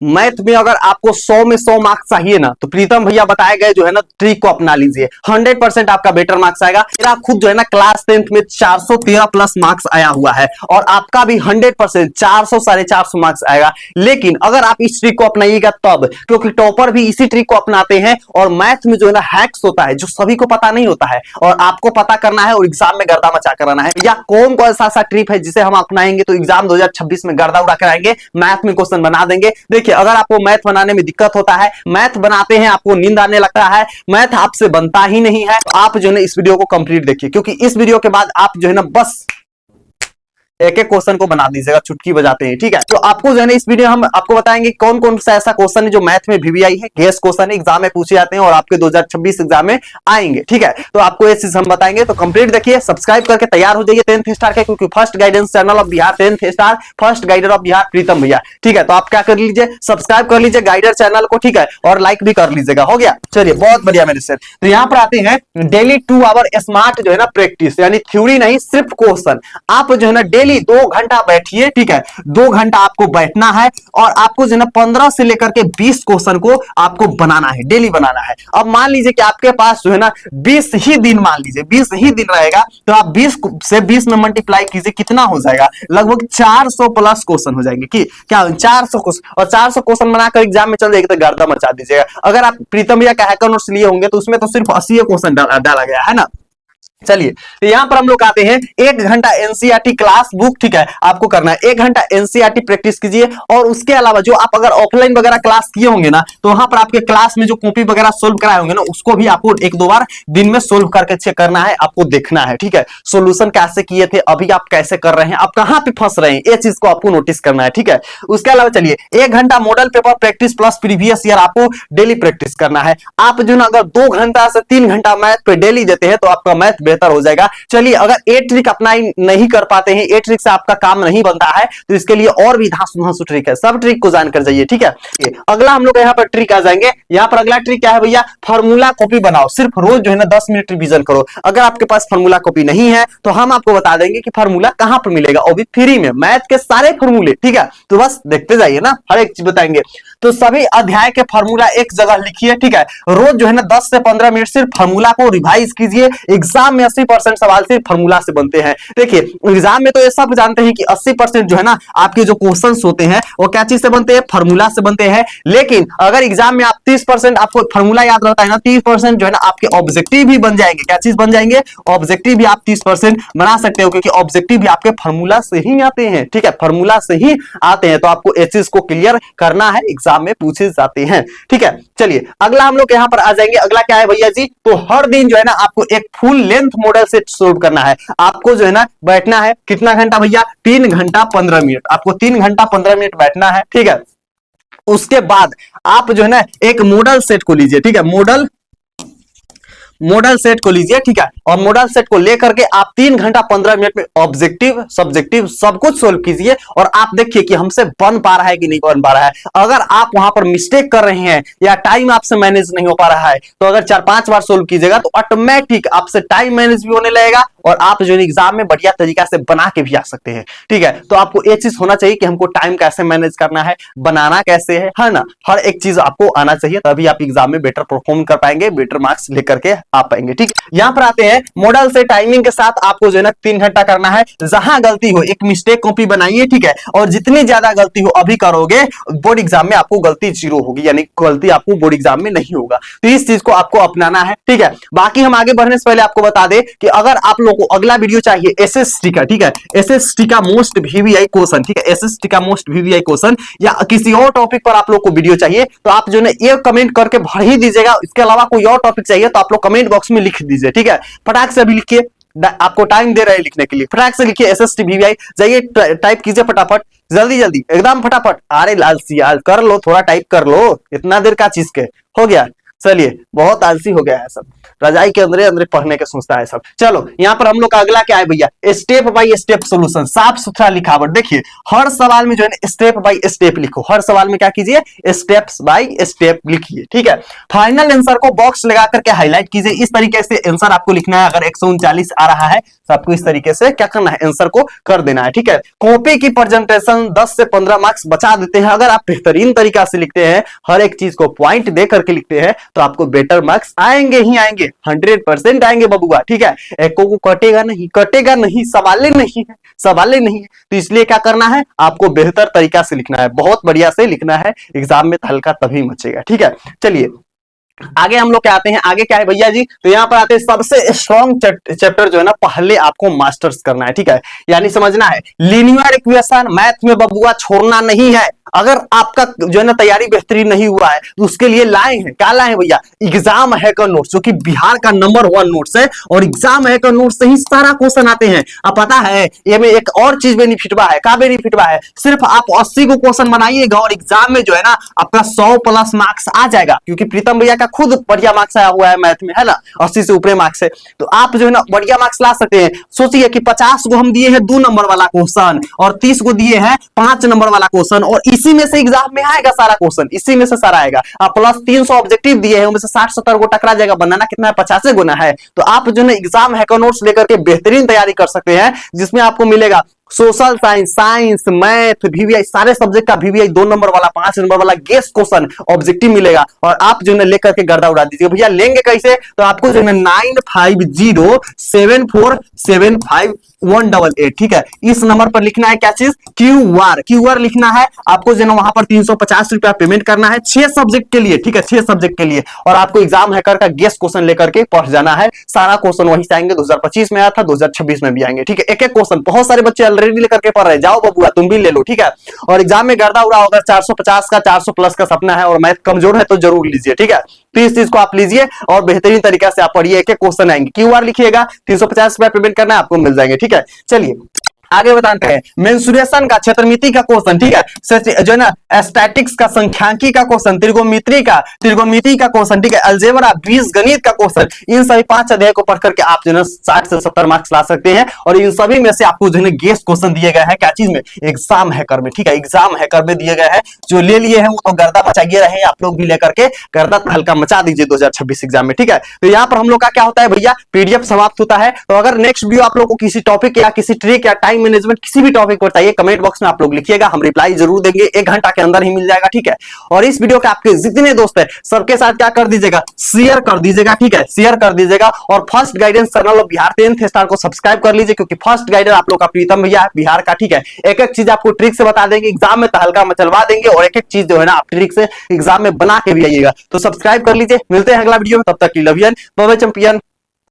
Math में अगर आपको 100 में 100 मार्क्स चाहिए ना, तो प्रीतम भैया बताए गए जो है ना ट्रिक को अपना लीजिए, 100% आपका बेटर मार्क्स आएगा। मेरा खुद जो है ना क्लास 10th में 413 प्लस मार्क्स आया हुआ है, और आपका भी 100% 400 साढ़े 400 मार्क्स आएगा। लेकिन अगर आप इस ट्रिक को अपनाइएगा तब, क्योंकि टॉपर भी इसी ट्रिक को अपनाते हैं, और मैथ में जो है ना हैक्स होता है जो सभी को पता नहीं होता है, और आपको पता करना है और एग्जाम में गर्दा मचा कराना है। या कौन कौन सा ऐसा ट्रिक है जिसे हम अपनाएंगे तो एग्जाम 2026 में गर्दा उड़ा कराएंगे, मैथ में क्वेश्चन बना देंगे। देखिए, अगर आपको मैथ बनाने में दिक्कत होता है, मैथ बनाते हैं आपको नींद आने लगता है, मैथ आपसे बनता ही नहीं है, तो आप जो है इस वीडियो को कंप्लीट देखिए, क्योंकि इस वीडियो के बाद आप जो है ना बस एक एक क्वेश्चन को बना दीजिएगा, चुटकी बजाते हैं। ठीक है, तो आपको जो है ना इस वीडियो हम आपको बताएंगे कौन कौन सा ऐसा क्वेश्चन है जो मैथ में वीवीआई है, गेस क्वेश्चन एग्जाम में पूछे जाते हैं और आपके 2026 एग्जाम में आएंगे। ठीक है, तो आपको ये चीज हम बताएंगे, तो कंप्लीट देखिए, सब्सक्राइब करके तैयार हो जाइए 10th स्टार के, क्योंकि first guidance channel of Bihar 10th star, first guider of Bihar Pritam भैया। ठीक है, तो आप क्या कर लीजिए, सब्सक्राइब कर लीजिए गाइडर चैनल को। ठीक है, और लाइक भी कर लीजिएगा। हो गया, चलिए बहुत बढ़िया मेरे से। तो यहाँ पर आते हैं डेली 2 आवर स्मार्ट जो है ना प्रैक्टिस, यानी थ्योरी नहीं सिर्फ क्वेश्चन। आप जो है ना डेली 2 घंटा बैठिए। ठीक है, 2 घंटा आपको बैठना है, और आपको जो है ना 15 से लेकर के 20 क्वेश्चन को आपको बनाना है, डेली बनाना है। अब मान लीजिए कि आपके पास जो है ना 20 ही दिन, मान लीजिए 20 ही दिन रहेगा, तो आप 20 से 20 में मल्टीप्लाई कीजिए, कितना हो जाएगा, लगभग 400 प्लस क्वेश्चन हो जाएंगे। कि क्या 400 क्वेश्चन, और 400 क्वेश्चन बनाकर एग्जाम में चल जाएगा तो गर्दा मचा दीजिएगा। अगर आप प्रीतम भैया का हैकर नोट्स लिए होंगे तो उसमें तो सिर्फ 80 क्वेश्चन डाला गया है ना। चलिए, तो यहां पर हम लोग आते हैं 1 घंटा एनसीईआरटी क्लास बुक। ठीक है, आपको करना है 1 घंटा एनसीईआरटी प्रैक्टिस कीजिए, और उसके अलावा जो आप अगर ऑफलाइन वगैरह क्लास किए होंगे ना, तो वहां पर आपके क्लास में जो कॉपी वगैरह सोल्व कराए होंगे ना, उसको भी आपको 1-2 बार दिन में सोल्व करके चेक करना है, आपको देखना है। ठीक है, सोल्यूशन कैसे किए थे, अभी आप कैसे कर रहे हैं, आप कहां पे फंस रहे हैं, ये चीज को आपको नोटिस करना है। ठीक है, उसके अलावा चलिए 1 घंटा model paper practice plus previous year आपको डेली प्रैक्टिस करना है। आप जो ना अगर 2 घंटा से 3 घंटा मैथ पे डेली देते हैं तो आपका मैथ बेहतर हो जाएगा। चलिए, अगर ए ट्रिक अप्लाई नहीं कर पाते हैं, ए ट्रिक से आपका काम नहीं बनता है, तो इसके लिए और भी धांसू धांसू ट्रिक है, सब ट्रिक को जानकर जाइए। ठीक है, अगला हम लोग यहाँ पर ट्रिक आ जाएंगे। यहाँ पर अगला ट्रिक क्या है भैया, फार्मूला कॉपी बनाओ। सिर्फ रोज जो है ना 10 मिनट रिवीजन करो। अगर आपके पास फार्मूला कॉपी नहीं है तो हम आपको बता देंगे कि फार्मूला कहां पर मिलेगा, और भी फ्री में, मैथ के सारे फार्मूले। ठीक है, तो बस देखते जाइए ना, हर एक चीज बताएंगे। तो सभी अध्याय के फार्मूला एक जगह लिखिए। ठीक है, रोज जो है ना 10 से 15 मिनट सिर्फ फार्मूला को रिवाइज कीजिए। एग्जाम में 80% सवाल सिर्फ फार्मूला से बनते हैं। देखिए, एग्जाम में तो ये सब जानते हैं कि 80% जो है ना आपके जो क्वेश्चंस होते हैं वो क्या चीज से बनते हैं, फार्मूला से बनते हैं। लेकिन अगर एग्जाम में आप 30% आपको फार्मूला याद रहता है ना, 30% जो है ना आपके ऑब्जेक्टिव भी बन जाएंगे। क्या चीज बन जाएंगे, ऑब्जेक्टिव भी आप 30% बना सकते हो, क्योंकि ऑब्जेक्टिव भी आपके फार्मूला से ही आते हैं। ठीक है, फार्मूला से ही आते हैं, तो आपको इस चीज को क्लियर करना है, एग्जाम में पूछे जाते हैं। ठीक है, चलिए अगला हम लोग यहाँ पर आ जाएंगे। अगला क्या है भैया जी, तो हर दिन जो है ना आपको एक full length model set solve करना है। आपको जो है ना बैठना है कितना घंटा भैया, 3 घंटा 15 मिनट। आपको 3 घंटा 15 मिनट बैठना है। ठीक है, उसके बाद आप जो है ना एक मॉडल सेट को लीजिए। ठीक है, मॉडल सेट को लीजिए। ठीक है, और मॉडल सेट को लेकर के आप 3 घंटा 15 मिनट में ऑब्जेक्टिव सब्जेक्टिव सब कुछ सोल्व कीजिए, और आप देखिए कि हमसे बन पा रहा है कि नहीं बन पा रहा है। अगर आप वहां पर मिस्टेक कर रहे हैं या टाइम आपसे मैनेज नहीं हो पा रहा है, तो अगर 4-5 बार सोल्व कीजिएगा तो ऑटोमेटिक आपसे टाइम मैनेज भी होने लगेगा, और आप जो एग्जाम में बढ़िया तरीका से बना के भी आ सकते हैं। ठीक है, तो आपको ये चीज होना चाहिए कि हमको टाइम कैसे मैनेज करना है, बनाना कैसे है ना, हर एक चीज आपको आना चाहिए, तभी आप एग्जाम में बेटर परफॉर्म कर पाएंगे, बेटर मार्क्स लेकर के आ पाएंगे। ठीक, यहाँ पर आते हैं मॉडल से टाइमिंग के साथ आपको जो है ना 3 घंटा करना है। जहां गलती हो एक मिस्टेक कॉपी बनाइए। ठीक है, और जितनी ज्यादा गलती हो अभी करोगे, बोर्ड एग्जाम में आपको गलती 0 होगी, यानी गलती आपको बोर्ड एग्जाम में नहीं होगा। तो इस चीज को आपको अपनाना है। ठीक है, बाकी हम आगे बढ़ने से पहले आपको बता दें कि अगर आप लोगों को अगला वीडियो चाहिए एसएसटी का, ठीक है, एसएसटी का मोस्ट वीवीआई क्वेश्चन, ठीक है, एसएसटी का मोस्ट वीवीआई क्वेश्चन, या किसी और टॉपिक पर आप लोग को वीडियो चाहिए, तो आप जो है ये कमेंट करके भर ही दीजिएगा। इसके अलावा कोई और टॉपिक चाहिए तो आप लोग कमेंट बॉक्स में लिख दीजिए। ठीक है, फटाक से अभी लिखिए, आपको टाइम दे रहे हैं लिखने के लिए, फटाक से लिखिए एसएसटी वीवीआई, जाइए टाइप कीजिए फटाफट, जल्दी जल्दी एकदम फटाफट। अरे लाल सियाल कर लो, थोड़ा टाइप कर लो, इतना देर का चीज के हो गया। चलिए बहुत आलसी हो गया है सब, रजाई के अंदर अंदर पढ़ने के सोचता है सब। चलो यहाँ पर हम लोग का अगला क्या है भैया, स्टेप बाय स्टेप सोल्यूशन, साफ सुथरा लिखावट। देखिए हर सवाल में जो है ना स्टेप बाय स्टेप लिखो, हर सवाल में क्या कीजिए, स्टेप्स बाय स्टेप लिखिए, ठीक है। फाइनल आंसर को बॉक्स लगा करके हाईलाइट कीजिए, इस तरीके से आंसर आपको लिखना है। अगर 139 आ रहा है तो आपको इस तरीके से क्या करना है, आंसर को कर देना है, ठीक है। कॉपी की प्रेजेंटेशन 10 से 15 मार्क्स बचा देते हैं। अगर आप बेहतरीन तरीका से लिखते हैं, हर एक चीज को पॉइंट दे करके लिखते हैं, तो आपको बेटर मार्क्स आएंगे ही आएंगे, 100% आएंगे बबुआ, ठीक है। एको को कटेगा नहीं, कटेगा नहीं, सवाले नहीं है, सवाले नहीं है। तो इसलिए क्या करना है, आपको बेहतर तरीका से लिखना है, बहुत बढ़िया से लिखना है, एग्जाम में हल्का तभी मचेगा, ठीक है। चलिए आगे हम लोग क्या आते हैं, आगे क्या है भैया जी, तो यहाँ पर आते हैं सबसे स्ट्रॉन्ग चैप्टर जो है ना, पहले आपको मास्टर्स करना है, ठीक है। यानी समझना है लीनियर इक्वेशन मैथ में बबुआ छोड़ना नहीं है। अगर आपका जो है ना तैयारी बेहतरीन नहीं हुआ है तो उसके लिए लाए हैं, क्या लाए हैं भैया, एग्जाम हैकर नोट्स, जो कि बिहार का नंबर 1 नोट्स है, और एग्जाम हैकर नोट्स से ही सारा क्वेश्चन आते हैं। अब पता है ये में एक और चीज बेनिफिट बा है, क्या बेनिफिट बा है, सिर्फ आप 80 को क्वेश्चन बनाइएगा और एग्जाम में जो है ना आपका 100+ मार्क्स आ जाएगा, क्योंकि प्रीतम भैया का खुद बढ़िया मार्क्स आया हुआ है मैथ में, है ना, 80 से ऊपर मार्क्स है। तो आप जो है ना बढ़िया मार्क्स ला सकते हैं। सोचिए कि 50 को हम दिए हैं 2 नंबर वाला क्वेश्चन, और 30 को दिए हैं 5 नंबर वाला क्वेश्चन, और इसी में से एग्जाम में आएगा सारा क्वेश्चन, इसी में से सारा आएगा। आप प्लस 300 ऑब्जेक्टिव दिए हैं, उनमें से 60-70 को टकरा जाएगा, बनाना कितना है, 50 गुना है। तो आप जो है एग्जाम हैकर नोट्स लेकर के बेहतरीन तैयारी कर सकते हैं, जिसमें आपको मिलेगा social science, science, math, VVI, सारे सब्जेक्ट का वीवीआई 2 नंबर वाला, 5 नंबर वाला गेस्ट क्वेश्चन ऑब्जेक्टिव मिलेगा, और आप जो है लेकर के गर्दा उड़ा दीजिए। भैया लेंगे कैसे, तो आपको जो है 9507475188, ठीक है, इस नंबर पर लिखना है क्या चीज, क्यूआर लिखना है। आपको जो है वहां पर 350 रुपया पेमेंट करना है 6 सब्जेक्ट के लिए, ठीक है, 6 सब्जेक्ट के लिए, और आपको एग्जाम हैकर का गेस्ट क्वेश्चन लेकर के पढ़ जाना है। सारा क्वेश्चन वहीं से आएंगे, 2025 में आया था, 2026 में भी आएंगे, ठीक है। एक एक क्वेश्चन, बहुत सारे बच्चे ऑलरेडी लेकर के पढ़ रहे, जाओ बबुआ तुम भी ले लो, ठीक है। और एग्जाम में गर्दा उड़ा होगा, 450 का 400+ का सपना है, और मैथ कमजोर है तो जरूर लीजिए, ठीक है। तो इस चीज को आप लीजिए और बेहतरीन तरीका से आप पढ़िए, एक एक क्वेश्चन आएंगे, क्यूआर लिखिएगा, 350 रुपया पेमेंट करना है, आपको मिल जाएंगे, ठीक है। चलिए आगे बताते हैं, मेंसुरेशन का, क्षेत्रमिति का क्वेश्चन, ठीक है, जो है ना स्टैटिक्स का, संख्यांकी का क्वेश्चन, त्रिकोणमिति का क्वेश्चन, ठीक है, अलजेब्रा, बीजगणित का क्वेश्चन, इन सभी 5 अध्याय को पढ़ करके आप जो है 60 से 70 मार्क्स ला सकते हैं। और इन सभी में से आपको जो है गेस्ट क्वेश्चन दिए गए हैं, क्या चीज में, एग्जाम हैकर में, ठीक है, एग्जाम हैकर में दिए गए हैं। जो ले लिए हैं वो तो गर्दा मचाइए रहे, आप लोग भी लेकर के गर्दा हल्का मचा दीजिए 2026 एग्जाम में, ठीक है। तो यहाँ पर हम लोग का क्या होता है भैया, पीडीएफ समाप्त होता है। तो अगर नेक्स्ट वीडियो आप लोग को किसी टॉपिक या किसी ट्रिक या टाइम मैनेजमेंट किसी भी टॉपिक पर चाहिए, कमेंट बॉक्स में आप लोग लिखिएगा, हम रिप्लाई जरूर देंगे, 1 घंटा के अंदर ही मिल जाएगा, ठीक है। और इस वीडियो के आपके जितने दोस्त हैं सबके साथ क्या कर दीजिएगा, शेयर कर दीजिएगा, ठीक है, शेयर कर दीजिएगा। और first guidance channel of Bihar 10th star को सब्सक्राइब कर लीजिए, क्योंकि फर्स्ट गाइडर आप लोग का प्रीतम भैया है बिहार का, ठीक है। एक एक चीज आपको ट्रिक से बता देंगे, एग्जाम में तहलका मचलवा देंगे, और एक एक चीज जो है ना आप ट्रिक से एग्जाम में बना के भी आइएगा। तो सब्सक्राइब कर लीजिए, मिलते हैं अगला वीडियो में, तब तक की love you and bye bye champion.